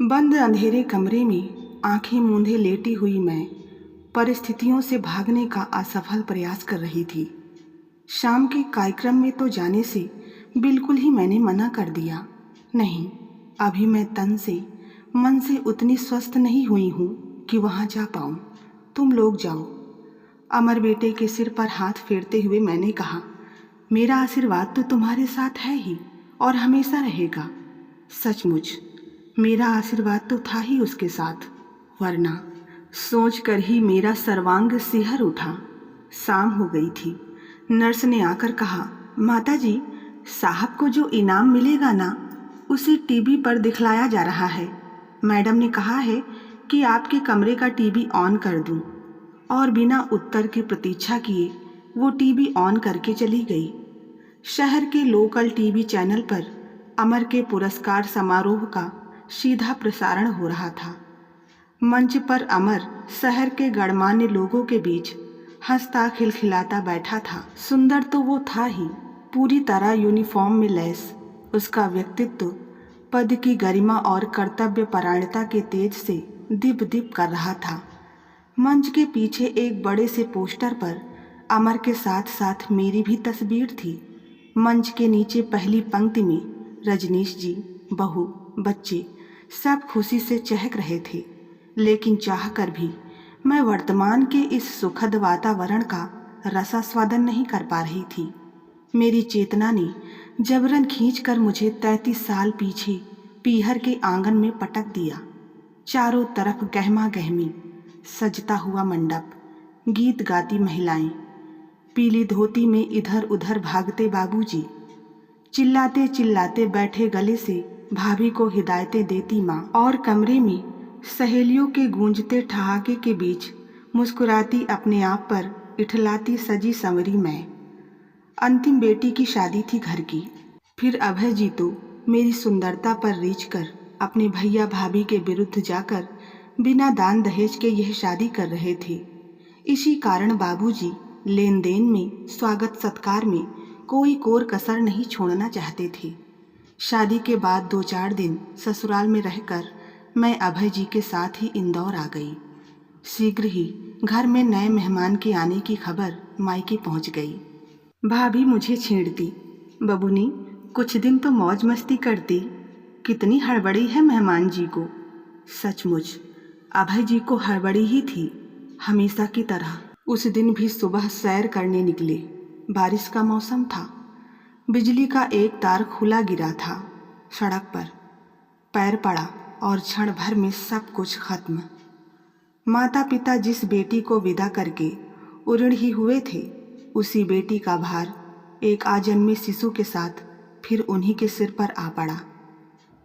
बंद अंधेरे कमरे में आंखें मूंधे लेटी हुई मैं परिस्थितियों से भागने का असफल प्रयास कर रही थी। शाम के कार्यक्रम में तो जाने से बिल्कुल ही मैंने मना कर दिया। नहीं, अभी मैं तन से मन से उतनी स्वस्थ नहीं हुई हूँ कि वहाँ जा पाऊँ। तुम लोग जाओ। अमर बेटे के सिर पर हाथ फेरते हुए मैंने कहा, मेरा आशीर्वाद तो तुम्हारे साथ है ही और हमेशा रहेगा। सचमुच मेरा आशीर्वाद तो था ही उसके साथ, वरना सोच कर ही मेरा सर्वांग सिहर उठा। शाम हो गई थी। नर्स ने आकर कहा, माता जी, साहब को जो इनाम मिलेगा ना, उसे टीवी पर दिखलाया जा रहा है। मैडम ने कहा है कि आपके कमरे का टीवी ऑन कर दूं। और बिना उत्तर की प्रतीक्षा किए वो टीवी ऑन करके चली गई। शहर के लोकल टीवी चैनल पर अमर के पुरस्कार समारोह का सीधा प्रसारण हो रहा था। मंच पर अमर शहर के गणमान्य लोगों के बीच हंसता खिलखिलाता बैठा था। सुंदर तो वो था ही, पूरी तरह यूनिफॉर्म में लैस। उसका व्यक्तित्व पद की गरिमा और कर्तव्य परायणता के तेज से दीप दीप कर रहा था। मंच के पीछे एक बड़े से पोस्टर पर अमर के साथ साथ मेरी भी तस्वीर थी। मंच के नीचे पहली पंक्ति में रजनीश जी, बहू, बच्चे सब खुशी से चहक रहे थे। लेकिन चाहकर भी मैं वर्तमान के इस सुखद वातावरण का रसास्वादन नहीं कर पा रही थी। मेरी चेतना ने जबरन खींचकर मुझे 33 साल पीछे पीहर के आंगन में पटक दिया। चारों तरफ गहमा गहमी, सजता हुआ मंडप, गीत गाती महिलाएं, पीली धोती में इधर उधर भागते बाबूजी, चिल्लाते चिल्लाते बैठे गले से भाभी को हिदायतें देती माँ, और कमरे में सहेलियों के गूंजते ठहाके के बीच मुस्कुराती अपने आप पर इठलाती सजी संवरी मैं। अंतिम बेटी की शादी थी घर की। फिर अभय जी तो मेरी सुंदरता पर रीझ कर अपने भैया भाभी के विरुद्ध जाकर बिना दान दहेज के यह शादी कर रहे थे। इसी कारण बाबूजी लेन देन में, स्वागत सत्कार में कोई कोर कसर नहीं छोड़ना चाहते थे। शादी के बाद 2-4 दिन ससुराल में रहकर मैं अभय जी के साथ ही इंदौर आ गई। शीघ्र ही घर में नए मेहमान के आने की खबर मायके पहुंच गई। भाभी मुझे छेड़ती, बबूनी कुछ दिन तो मौज मस्ती करती, कितनी हड़बड़ी है मेहमान जी को। सचमुच अभय जी को हड़बड़ी ही थी, हमेशा की तरह। उस दिन भी सुबह सैर करने निकले। बारिश का मौसम था। बिजली का एक तार खुला गिरा था। सड़क पर पैर पड़ा और क्षण भर में सब कुछ खत्म। माता पिता जिस बेटी को विदा करके उड़ण ही हुए थे, उसी बेटी का भार एक आजन्मे शिशु के साथ फिर उन्हीं के सिर पर आ पड़ा।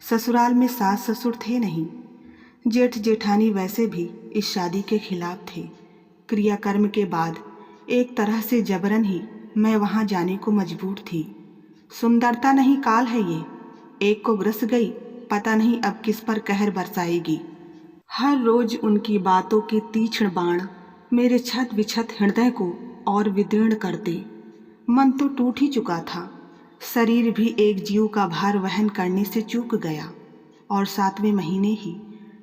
ससुराल में सास ससुर थे नहीं। जेठ जेठानी वैसे भी इस शादी के खिलाफ थे। क्रियाकर्म के बाद एक तरह से जबरन ही मैं वहां जाने को मजबूर थी। सुंदरता नहीं काल है ये, एक को ग्रस गई, पता नहीं अब किस पर कहर बरसाएगी। हर रोज उनकी बातों के तीक्ष्ण बाण मेरे छत विछत हृदय को और विदीर्ण करते। मन तो टूट ही चुका था। शरीर भी एक जीव का भार वहन करने से चूक गया। और 7वें महीने ही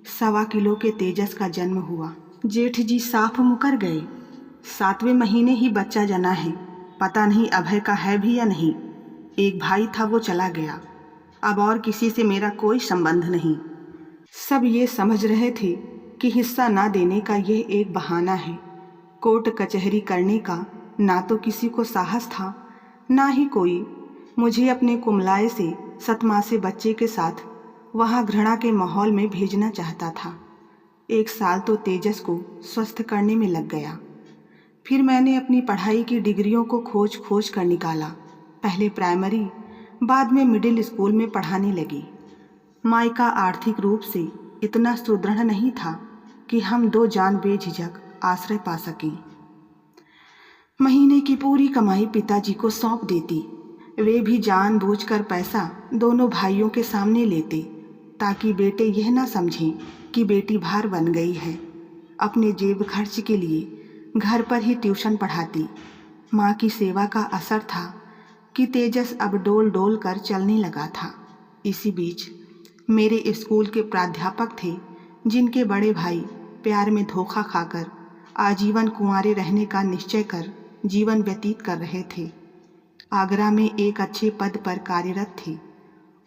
1.25 किलो के तेजस का जन्म हुआ। जेठ जी साफ मुकर गए। 7वें महीने ही बच्चा जना है। पता नहीं अभय का है भी या नहीं। एक भाई था, वो चला गया। अब और किसी से मेरा कोई संबंध नहीं। सब ये समझ रहे थे कि हिस्सा ना देने का यह एक बहाना है। कोर्ट कचहरी करने का ना तो किसी को साहस था, ना ही कोई मुझे अपने कुमलाए से सतमासे बच्चे के साथ वहाँ घृणा के माहौल में भेजना चाहता था। 1 साल तो तेजस को स्वस्थ करने में लग गया। फिर मैंने अपनी पढ़ाई की डिग्रियों को खोज खोज कर निकाला। पहले प्राइमरी, बाद में मिडिल स्कूल में पढ़ाने लगी। मायका आर्थिक रूप से इतना सुदृढ़ नहीं था कि हम 2 जान बेझिझक आश्रय पा सकें। महीने की पूरी कमाई पिताजी को सौंप देती। वे भी जानबूझकर पैसा दोनों भाइयों के सामने लेते, ताकि बेटे यह ना समझें कि बेटी भार बन गई है। अपने जेब खर्च के लिए घर पर ही ट्यूशन पढ़ाती। माँ की सेवा का असर था कि तेजस अब डोल डोल कर चलने लगा था। इसी बीच मेरे स्कूल के प्राध्यापक थे जिनके बड़े भाई प्यार में धोखा खाकर आजीवन कुंवारे रहने का निश्चय कर जीवन व्यतीत कर रहे थे। आगरा में एक अच्छे पद पर कार्यरत थे।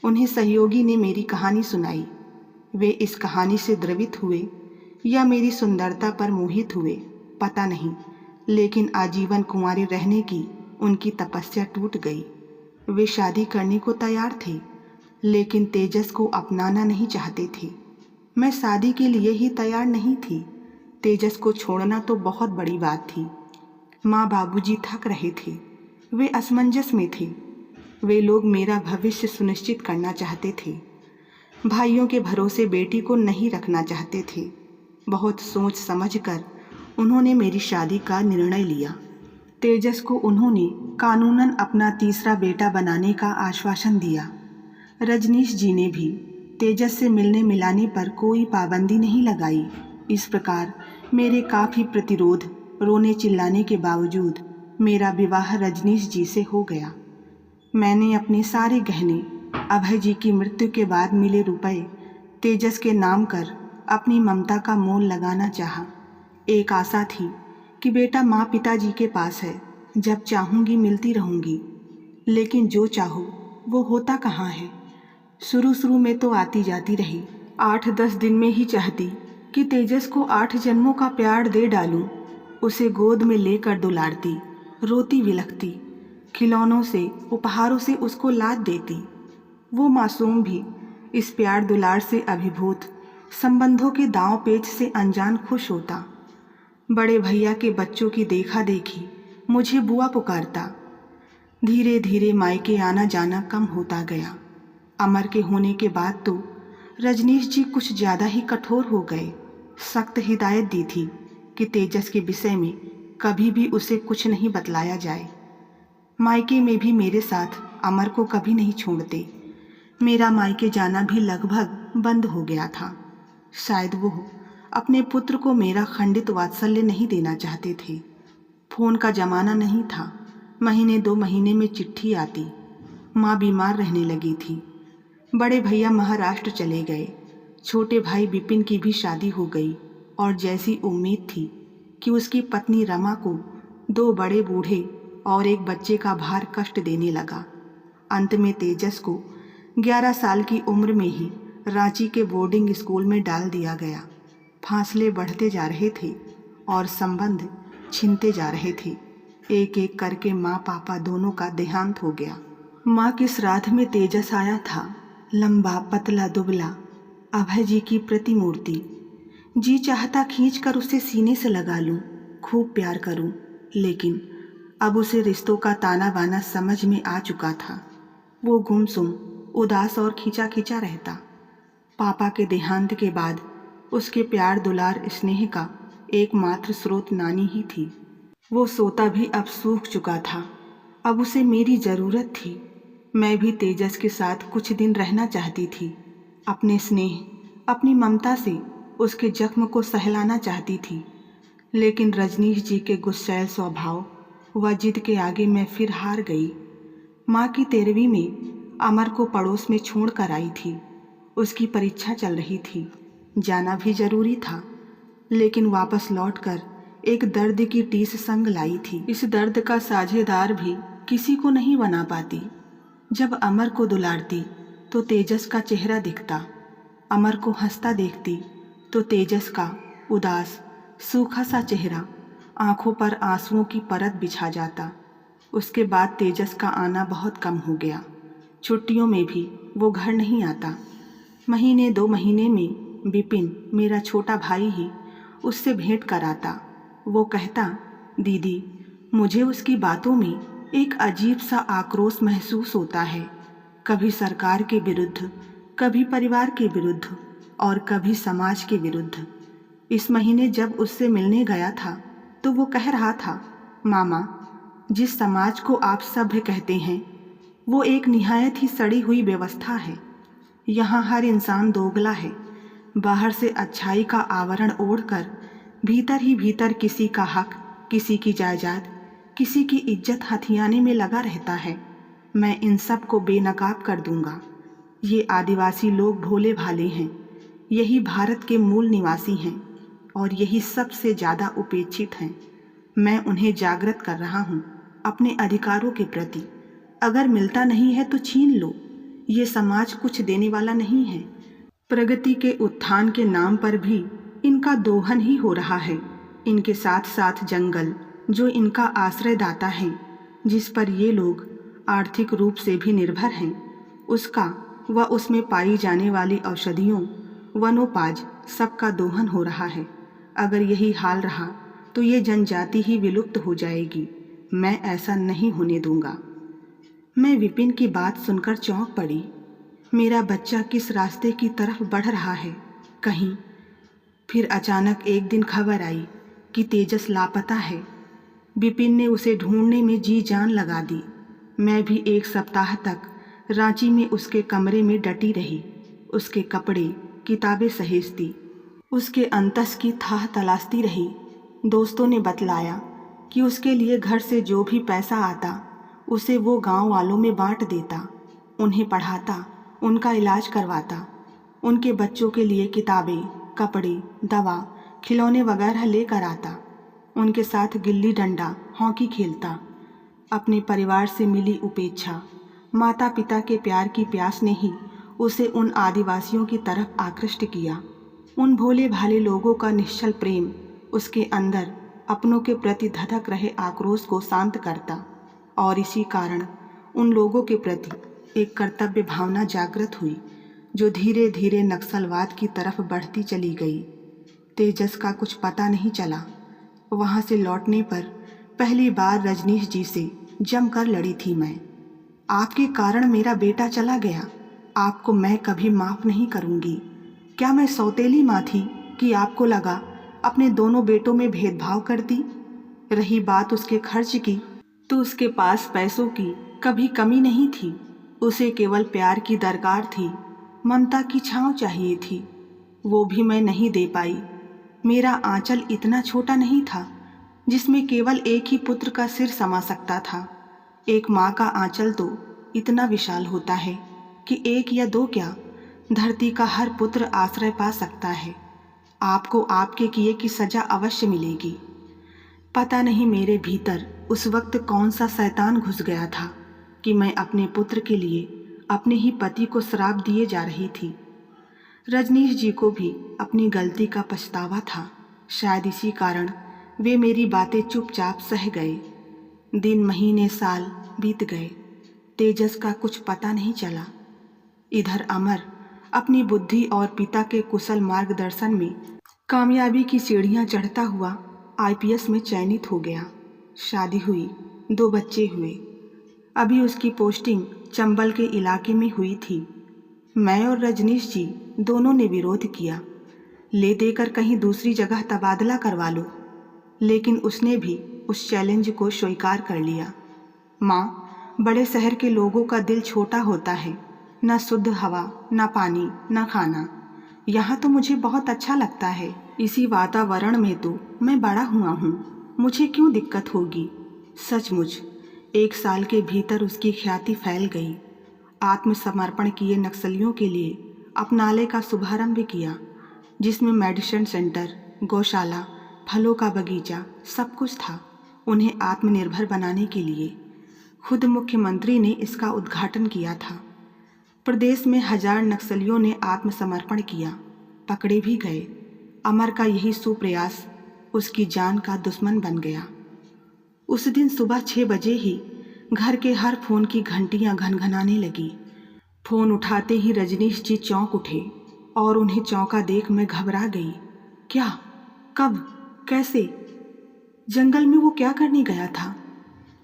उन्हें सहयोगी ने मेरी कहानी सुनाई। वे इस कहानी से द्रवित हुए या मेरी सुंदरता पर मोहित हुए, पता नहीं, लेकिन आजीवन कुंवारे रहने की उनकी तपस्या टूट गई। वे शादी करने को तैयार थे, लेकिन तेजस को अपनाना नहीं चाहते थे। मैं शादी के लिए ही तैयार नहीं थी। तेजस को छोड़ना तो बहुत बड़ी बात थी। माँ बाबूजी थक रहे थे, वे असमंजस में थे। वे लोग मेरा भविष्य सुनिश्चित करना चाहते थे। भाइयों के भरोसे बेटी को नहीं रखना चाहते थे। बहुत सोच समझकर उन्होंने मेरी शादी का निर्णय लिया। तेजस को उन्होंने कानूनन अपना तीसरा बेटा बनाने का आश्वासन दिया। रजनीश जी ने भी तेजस से मिलने मिलाने पर कोई पाबंदी नहीं लगाई। इस प्रकार मेरे काफ़ी प्रतिरोध, रोने चिल्लाने के बावजूद मेरा विवाह रजनीश जी से हो गया। मैंने अपने सारे गहने अभय जी की मृत्यु के बाद मिले रुपए तेजस के नाम कर अपनी ममता का मोल लगाना चाहा। एक आशा थी कि बेटा माँ पिताजी के पास है, जब चाहूँगी मिलती रहूँगी। लेकिन जो चाहो वो होता कहाँ है। शुरू में तो आती जाती रही। 8-10 दिन में ही चाहती कि तेजस को 8 जन्मों का प्यार दे डालूं। उसे गोद में लेकर दुलारती, रोती विलखती, खिलौनों से, उपहारों से उसको लाद देती। वो मासूम भी इस प्यार दुलार से अभिभूत, संबंधों के दांव पेच से अनजान खुश होता। बड़े भैया के बच्चों की देखा देखी मुझे बुआ पुकारता। धीरे धीरे मायके आना जाना कम होता गया। अमर के होने के बाद तो रजनीश जी कुछ ज़्यादा ही कठोर हो गए। सख्त हिदायत दी थी कि तेजस के विषय में कभी भी उसे कुछ नहीं बतलाया जाए। मायके में भी मेरे साथ अमर को कभी नहीं छोड़ते। मेरा मायके जाना भी लगभग बंद हो गया था। शायद वो अपने पुत्र को मेरा खंडित वात्सल्य नहीं देना चाहते थे। फ़ोन का ज़माना नहीं था। महीने 2 महीने में चिट्ठी आती। माँ बीमार रहने लगी थी। बड़े भैया महाराष्ट्र चले गए। छोटे भाई विपिन की भी शादी हो गई और जैसी उम्मीद थी कि उसकी पत्नी रमा को 2 बड़े बूढ़े और एक बच्चे का भार कष्ट देने लगा। अंत में तेजस को 11 साल की उम्र में ही रांची के बोर्डिंग स्कूल में डाल दिया गया। फासले बढ़ते जा रहे थे और संबंध छिनते जा रहे थे। एक एक करके माँ पापा दोनों का देहांत हो गया। माँ के श्राद्ध में तेजस आया था, लंबा पतला दुबला, अभय जी की प्रतिमूर्ति। जी चाहता खींचकर उसे सीने से लगा लूं, खूब प्यार करूं, लेकिन अब उसे रिश्तों का ताना बाना समझ में आ चुका था। वो गुमसुम, उदास और खींचा खींचा रहता। पापा के देहांत के बाद उसके प्यार दुलार स्नेह का एकमात्र स्रोत नानी ही थी। वो सोता भी अब सूख चुका था। अब उसे मेरी ज़रूरत थी। मैं भी तेजस के साथ कुछ दिन रहना चाहती थी। अपने स्नेह, अपनी ममता से उसके जख्म को सहलाना चाहती थी। लेकिन रजनीश जी के गुस्सैल स्वभाव व जिद के आगे मैं फिर हार गई। माँ की 13वीं में अमर को पड़ोस में छोड़ कर आई थी। उसकी परीक्षा चल रही थी। जाना भी जरूरी था, लेकिन वापस लौटकर एक दर्द की टीस संग लाई थी। इस दर्द का साझेदार भी किसी को नहीं बना पाती। जब अमर को दुलारती तो तेजस का चेहरा दिखता। अमर को हंसता देखती तो तेजस का उदास सूखा सा चेहरा, आंखों पर आंसुओं की परत बिछा जाता। उसके बाद तेजस का आना बहुत कम हो गया। छुट्टियों में भी वो घर नहीं आता। महीने 2 महीने में विपिन, मेरा छोटा भाई, ही उससे भेंट कराता। वो कहता, दीदी, मुझे उसकी बातों में एक अजीब सा आक्रोश महसूस होता है। कभी सरकार के विरुद्ध, कभी परिवार के विरुद्ध और कभी समाज के विरुद्ध। इस महीने जब उससे मिलने गया था तो वो कह रहा था, मामा, जिस समाज को आप सभ्य कहते हैं वो एक निहायत ही सड़ी हुई व्यवस्था है। यहाँ हर इंसान दोगला है। बाहर से अच्छाई का आवरण ओढ़कर भीतर ही भीतर किसी का हक, किसी की जायदाद, किसी की इज्जत हथियाने में लगा रहता है। मैं इन सब को बेनकाब कर दूंगा। ये आदिवासी लोग भोले भाले हैं, यही भारत के मूल निवासी हैं और यही सबसे ज़्यादा उपेक्षित हैं। मैं उन्हें जागृत कर रहा हूँ अपने अधिकारों के प्रति। अगर मिलता नहीं है तो छीन लो, ये समाज कुछ देने वाला नहीं है। प्रगति के उत्थान के नाम पर भी इनका दोहन ही हो रहा है। इनके साथ साथ जंगल, जो इनका आश्रयदाता है, जिस पर ये लोग आर्थिक रूप से भी निर्भर हैं, उसका व उसमें पाई जाने वाली औषधियों, वनोपाज, सबका दोहन हो रहा है। अगर यही हाल रहा तो ये जनजाति ही विलुप्त हो जाएगी। मैं ऐसा नहीं होने दूंगा। मैं विपिन की बात सुनकर चौंक पड़ी। मेरा बच्चा किस रास्ते की तरफ बढ़ रहा है कहीं। फिर अचानक एक दिन खबर आई कि तेजस लापता है। विपिन ने उसे ढूंढने में जी जान लगा दी। मैं भी 1 सप्ताह तक रांची में उसके कमरे में डटी रही, उसके कपड़े, किताबें सहेजती, उसके अंतस की थाह तलाशती रही। दोस्तों ने बतलाया कि उसके लिए घर से जो भी पैसा आता उसे वो गांव वालों में बांट देता, उन्हें पढ़ाता, उनका इलाज करवाता, उनके बच्चों के लिए किताबें, कपड़े, दवा, खिलौने वगैरह लेकर आता, उनके साथ गिल्ली डंडा, हॉकी खेलता। अपने परिवार से मिली उपेक्षा, माता पिता के प्यार की प्यास ने ही उसे उन आदिवासियों की तरफ आकृष्ट किया। उन भोले भाले लोगों का निश्चल प्रेम उसके अंदर अपनों के प्रति धधक रहे आक्रोश को शांत करता और इसी कारण उन लोगों के प्रति एक कर्तव्य भावना जागृत हुई, जो धीरे धीरे नक्सलवाद की तरफ बढ़ती चली गई। तेजस का कुछ पता नहीं चला। वहाँ से लौटने पर पहली बार रजनीश जी से जमकर लड़ी थी मैं। आपके कारण मेरा बेटा चला गया, आपको मैं कभी माफ़ नहीं करूँगी। क्या मैं सौतेली माँ थी कि आपको लगा अपने दोनों बेटों में भेदभाव करती? रही बात उसके खर्च की, तो उसके पास पैसों की कभी कमी नहीं थी। उसे केवल प्यार की दरकार थी, ममता की छाँव चाहिए थी, वो भी मैं नहीं दे पाई। मेरा आंचल इतना छोटा नहीं था जिसमें केवल एक ही पुत्र का सिर समा सकता था। एक माँ का आंचल तो इतना विशाल होता है कि 1 या 2 क्या, धरती का हर पुत्र आश्रय पा सकता है। आपको आपके किए की सजा अवश्य मिलेगी। पता नहीं मेरे भीतर उस वक्त कौन सा शैतान घुस गया था कि मैं अपने पुत्र के लिए अपने ही पति को श्राप दिए जा रही थी। रजनीश जी को भी अपनी गलती का पछतावा था। शायद इसी कारण वे मेरी बातें चुपचाप सह गए। दिन, महीने, साल बीत गए। तेजस का कुछ पता नहीं चला। इधर अमर अपनी बुद्धि और पिता के कुशल मार्गदर्शन में कामयाबी की सीढ़ियां चढ़ता हुआ आईपीएस में चयनित हो गया। शादी हुई, 2 बच्चे हुए। अभी उसकी पोस्टिंग चंबल के इलाके में हुई थी। मैं और रजनीश जी दोनों ने विरोध किया, ले देकर कहीं दूसरी जगह तबादला करवा लो, लेकिन उसने भी उस चैलेंज को स्वीकार कर लिया। माँ, बड़े शहर के लोगों का दिल छोटा होता है, न शुद्ध हवा, न पानी, न खाना। यहाँ तो मुझे बहुत अच्छा लगता है। इसी वातावरण में तो मैं बड़ा हुआ हूँ, मुझे क्यों दिक्कत होगी। सचमुच 1 साल के भीतर उसकी ख्याति फैल गई। आत्मसमर्पण किए नक्सलियों के लिए अपनाले का शुभारंभ किया, जिसमें मेडिसिन सेंटर, गौशाला, फलों का बगीचा, सब कुछ था उन्हें आत्मनिर्भर बनाने के लिए। खुद मुख्यमंत्री ने इसका उद्घाटन किया था। प्रदेश में 1000 नक्सलियों ने आत्मसमर्पण किया, पकड़े भी गए। अमर का यही सुप्रयास उसकी जान का दुश्मन बन गया। उस दिन सुबह 6 बजे ही घर के हर फोन की घंटियां घनघनाने लगी। फोन उठाते ही रजनीश जी चौंक उठे और उन्हें चौंका देख मैं घबरा गई। क्या, कब, कैसे? जंगल में वो क्या करने गया था?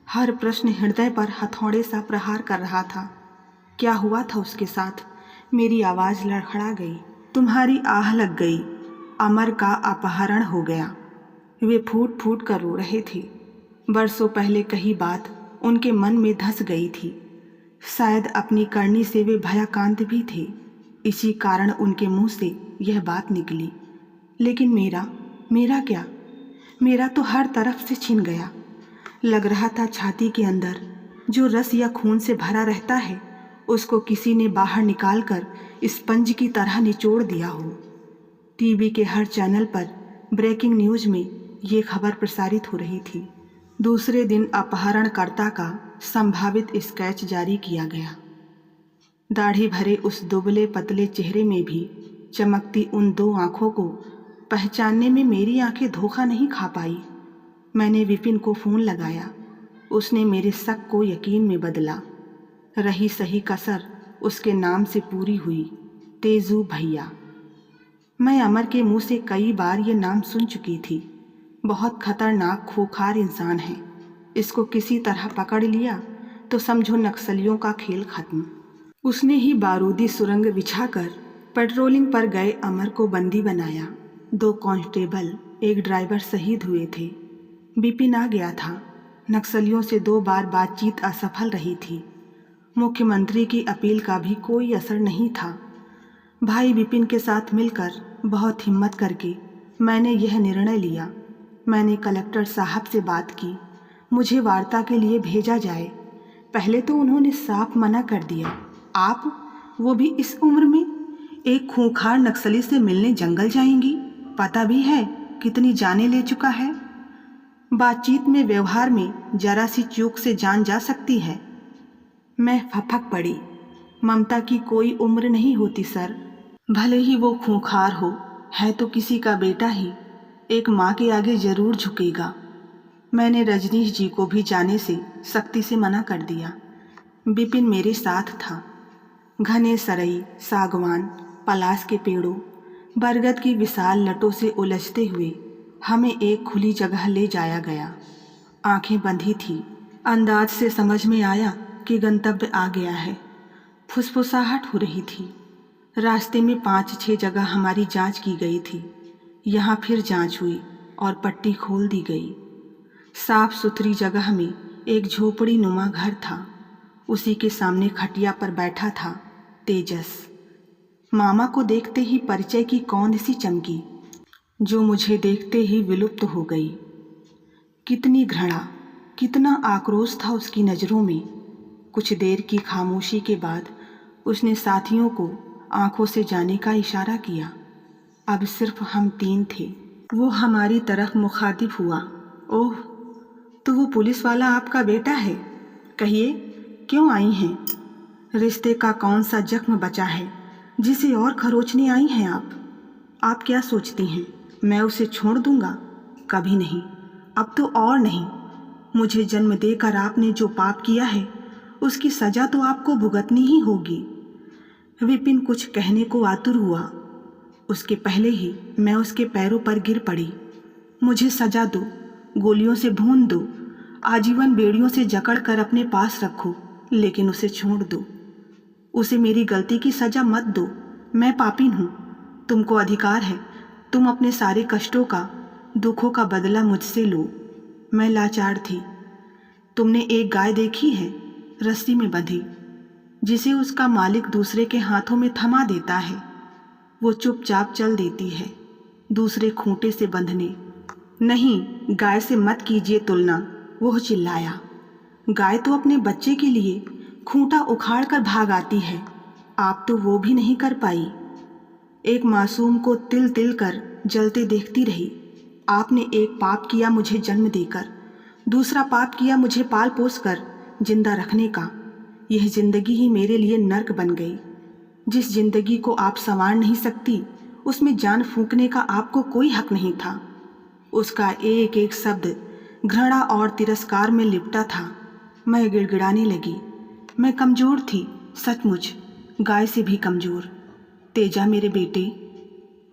हर प्रश्न हृदय पर हथौड़े सा प्रहार कर रहा था। क्या हुआ था उसके साथ? मेरी आवाज़ लड़खड़ा गई। तुम्हारी आह लग गई। अमर का अपहरण हो गया। वे फूट फूट कर रो रहे थे। बरसों पहले कही बात उनके मन में धंस गई थी। शायद अपनी करनी से वे भयाकांत भी थे, इसी कारण उनके मुंह से यह बात निकली। लेकिन मेरा क्या? मेरा तो हर तरफ से छिन गया। लग रहा था छाती के अंदर जो रस या खून से भरा रहता है उसको किसी ने बाहर निकालकर स्पंज की तरह निचोड़ दिया हो। टीवी के हर चैनल पर ब्रेकिंग न्यूज़ में ये खबर प्रसारित हो रही थी। दूसरे दिन अपहरणकर्ता का संभावित स्केच जारी किया गया। दाढ़ी भरे उस दुबले पतले चेहरे में भी चमकती उन दो आंखों को पहचानने में मेरी आंखें धोखा नहीं खा पाई। मैंने विपिन को फ़ोन लगाया। उसने मेरे शक को यकीन में बदला। रही सही कसर उसके नाम से पूरी हुई, तेजू भैया। मैं अमर के मुंह से कई बार ये नाम सुन चुकी थी। बहुत खतरनाक खूंखार इंसान है। इसको किसी तरह पकड़ लिया तो समझो नक्सलियों का खेल खत्म। उसने ही बारूदी सुरंग बिछाकर पेट्रोलिंग पर गए अमर को बंदी बनाया। 2 कांस्टेबल, एक ड्राइवर शहीद हुए थे। विपिन आ गया था। नक्सलियों से 2 बार बातचीत असफल रही थी। मुख्यमंत्री की अपील का भी कोई असर नहीं था। भाई विपिन के साथ मिलकर बहुत हिम्मत करके मैंने यह निर्णय लिया। मैंने कलेक्टर साहब से बात की, मुझे वार्ता के लिए भेजा जाए। पहले तो उन्होंने साफ मना कर दिया। आप, वो भी इस उम्र में, एक खूंखार नक्सली से मिलने जंगल जाएंगी? पता भी है कितनी जानें ले चुका है। बातचीत में, व्यवहार में जरा सी चूक से जान जा सकती है। मैं फपक पड़ी। ममता की कोई उम्र नहीं होती सर। भले ही वो खूंखार हो, है तो किसी का बेटा ही। एक माँ के आगे जरूर झुकेगा। मैंने रजनीश जी को भी जाने से सख्ती से मना कर दिया। विपिन मेरे साथ था। घने सरई, सागवान, पलास के पेड़ों, बरगद की विशाल लटों से उलझते हुए हमें एक खुली जगह ले जाया गया। आंखें बंधी थी। अंदाज से समझ में आया कि गंतव्य आ गया है। फुसफुसाहट हो रही थी। रास्ते में 5-6 जगह हमारी जांच की गई थी। यहाँ फिर जांच हुई और पट्टी खोल दी गई। साफ सुथरी जगह में एक झोपड़ी नुमा घर था। उसी के सामने खटिया पर बैठा था तेजस। मामा को देखते ही परिचय की कौन सी चमकी, जो मुझे देखते ही विलुप्त हो गई। कितनी घृणा, कितना आक्रोश था उसकी नज़रों में। कुछ देर की खामोशी के बाद उसने साथियों को आंखों से जाने का इशारा किया। अब सिर्फ हम 3 थे। वो हमारी तरफ मुखातिब हुआ। ओह, तो वो पुलिस वाला आपका बेटा है? कहिए, क्यों आई हैं? रिश्ते का कौन सा जख्म बचा है जिसे और खरोचने आई हैं आप? आप क्या सोचती हैं मैं उसे छोड़ दूंगा? कभी नहीं, अब तो और नहीं। मुझे जन्म देकर आपने जो पाप किया है उसकी सजा तो आपको भुगतनी ही होगी। विपिन कुछ कहने को आतुर हुआ। उसके पहले ही मैं उसके पैरों पर गिर पड़ी। मुझे सजा दो, गोलियों से भून दो, आजीवन बेड़ियों से जकड़ कर अपने पास रखो, लेकिन उसे छोड़ दो। उसे मेरी गलती की सजा मत दो। मैं पापी हूँ। तुमको अधिकार है, तुम अपने सारे कष्टों का, दुखों का बदला मुझसे लो। मैं लाचार थी। तुमने एक गाय देखी है, रस्सी में बंधी, जिसे उसका मालिक दूसरे के हाथों में थमा देता है। वो चुपचाप चल देती है दूसरे खूंटे से बंधने। नहीं, गाय से मत कीजिए तुलना, वो चिल्लाया। गाय तो अपने बच्चे के लिए खूंटा उखाड़ कर भाग आती है। आप तो वो भी नहीं कर पाई। एक मासूम को तिल तिल कर जलते देखती रही। आपने एक पाप किया मुझे जन्म देकर, दूसरा पाप किया मुझे पाल पोस कर जिंदा रखने का। यह जिंदगी ही मेरे लिए नर्क बन गई। जिस जिंदगी को आप संवार नहीं सकती, उसमें जान फूंकने का आपको कोई हक नहीं था। उसका एक एक शब्द घृणा और तिरस्कार में लिपटा था। मैं गिड़गिड़ाने लगी। मैं कमज़ोर थी, सचमुच, गाय से भी कमज़ोर। तेजा मेरे बेटे,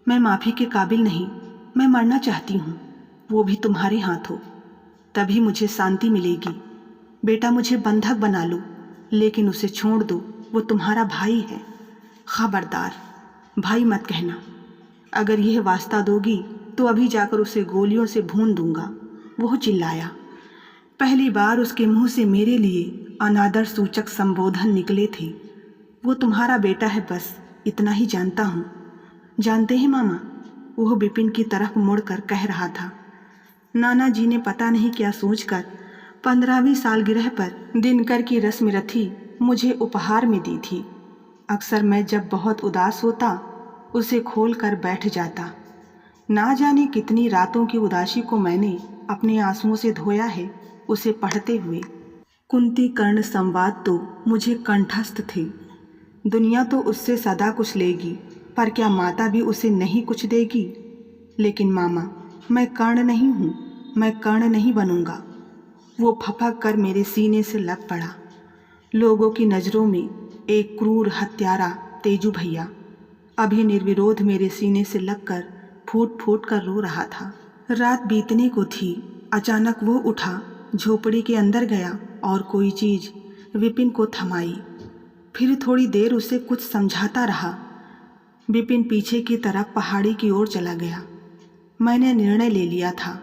मैं माफ़ी के काबिल नहीं। मैं मरना चाहती हूँ, वो भी तुम्हारे हाथों। तभी मुझे शांति मिलेगी। बेटा, मुझे बंधक बना लो, लेकिन उसे छोड़ दो। वो तुम्हारा भाई है। खबरदार, भाई मत कहना। अगर यह वास्ता दोगी तो अभी जाकर उसे गोलियों से भून दूंगा। वो चिल्लाया। पहली बार उसके मुंह से मेरे लिए अनादर सूचक संबोधन निकले थे। वो तुम्हारा बेटा है, बस इतना ही जानता हूँ। जानते हैं मामा, वो विपिन की तरफ मुड़कर कह रहा था। नाना जी ने पता नहीं क्या सोचकर 15वीं सालगिरह पर दिनकर की रस्म रथी मुझे उपहार में दी थी। अक्सर मैं जब बहुत उदास होता उसे खोल कर बैठ जाता। ना जाने कितनी रातों की उदासी को मैंने अपने आंसुओं से धोया है उसे पढ़ते हुए। कुंती कर्ण संवाद तो मुझे कंठस्थ थे। दुनिया तो उससे सदा कुछ लेगी, पर क्या माता भी उसे नहीं कुछ देगी? लेकिन मामा, मैं कर्ण नहीं हूँ, मैं कर्ण नहीं बनूंगा। वो फपक कर मेरे सीने से लग पड़ा। लोगों की नज़रों में एक क्रूर हत्यारा तेजू भैया अभी निर्विरोध मेरे सीने से लगकर फूट फूट कर रो रहा था। रात बीतने को थी। अचानक वो उठा, झोपड़ी के अंदर गया और कोई चीज़ विपिन को थमाई। फिर थोड़ी देर उसे कुछ समझाता रहा। विपिन पीछे की तरफ पहाड़ी की ओर चला गया। मैंने निर्णय ले लिया था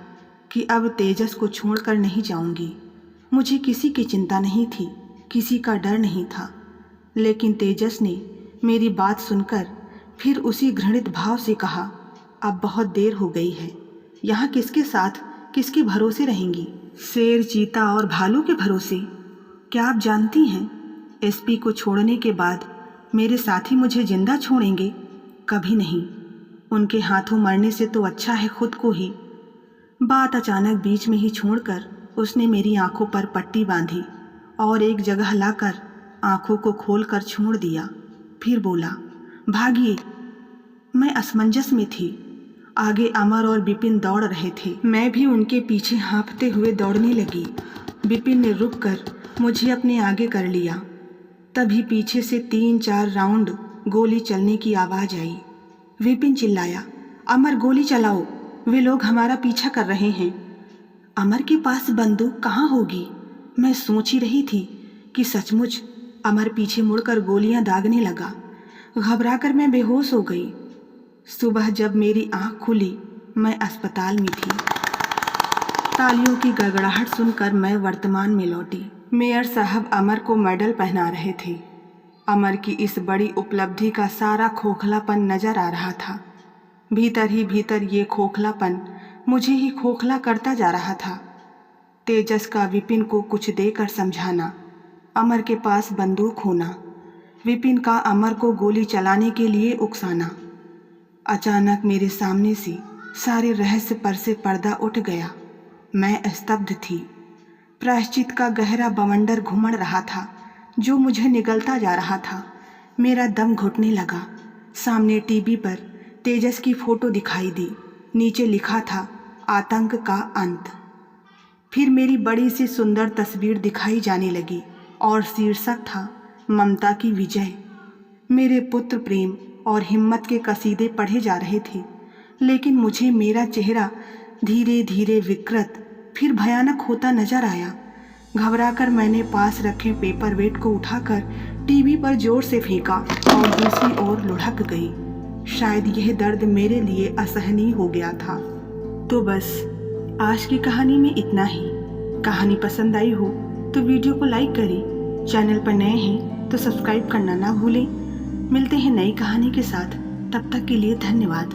कि अब तेजस को छोड़कर नहीं जाऊंगी। मुझे किसी की चिंता नहीं थी, किसी का डर नहीं था। लेकिन तेजस ने मेरी बात सुनकर फिर उसी घृणित भाव से कहा, अब बहुत देर हो गई है। यहाँ किसके साथ, किसके भरोसे रहेंगी? शेर, चीता और भालू के भरोसे? क्या आप जानती हैं, एसपी को छोड़ने के बाद मेरे साथी मुझे जिंदा छोड़ेंगे? कभी नहीं। उनके हाथों मरने से तो अच्छा है खुद को ही। बात अचानक बीच में ही छोड़कर उसने मेरी आंखों पर पट्टी बांधी और एक जगह लाकर आंखों को खोलकर छोड़ दिया। फिर बोला, भागिए। मैं असमंजस में थी। आगे अमर और विपिन दौड़ रहे थे, मैं भी उनके पीछे हाँफते हुए दौड़ने लगी। विपिन ने रुककर मुझे अपने आगे कर लिया। तभी पीछे से 3-4 राउंड गोली चलने की आवाज़ आई। विपिन चिल्लाया, अमर गोली चलाओ, वे लोग हमारा पीछा कर रहे हैं। अमर के पास बंदूक कहाँ होगी? मैं सोच ही रही थी कि सचमुच अमर पीछे मुड़कर गोलियां दागने लगा। घबराकर मैं बेहोश हो गई। सुबह जब मेरी आंख खुली मैं अस्पताल में थी। तालियों की गड़गड़ाहट सुनकर मैं वर्तमान में लौटी। मेयर साहब अमर को मेडल पहना रहे थे। अमर की इस बड़ी उपलब्धि का सारा खोखलापन नजर आ रहा था। भीतर ही भीतर ये खोखलापन मुझे ही खोखला करता जा रहा था। तेजस का विपिन को कुछ देकर समझाना, अमर के पास बंदूक होना, विपिन का अमर को गोली चलाने के लिए उकसाना। अचानक मेरे सामने से सारे रहस्य पर से पर्दा उठ गया। मैं स्तब्ध थी। प्रायश्चित का गहरा बवंडर घुमड़ रहा था जो मुझे निगलता जा रहा था। मेरा दम घुटने लगा। सामने टीवी पर तेजस की फोटो दिखाई दी। नीचे लिखा था, आतंक का अंत। फिर मेरी बड़ी सी सुंदर तस्वीर दिखाई जाने लगी और शीर्षक था, ममता की विजय। मेरे पुत्र प्रेम और हिम्मत के कसीदे पढ़े जा रहे थे, लेकिन मुझे मेरा चेहरा धीरे धीरे विकृत फिर भयानक होता नजर आया। घबराकर मैंने पास रखे पेपर वेट को उठाकर टीवी पर जोर से फेंका और दूसरी ओर लुढ़क गई। शायद यह दर्द मेरे लिए असहनीय हो गया था। तो बस आज की कहानी में इतना ही। कहानी पसंद आई हो तो वीडियो को लाइक करें। चैनल पर नए हैं तो सब्सक्राइब करना ना भूलें। मिलते हैं नई कहानी के साथ, तब तक के लिए धन्यवाद।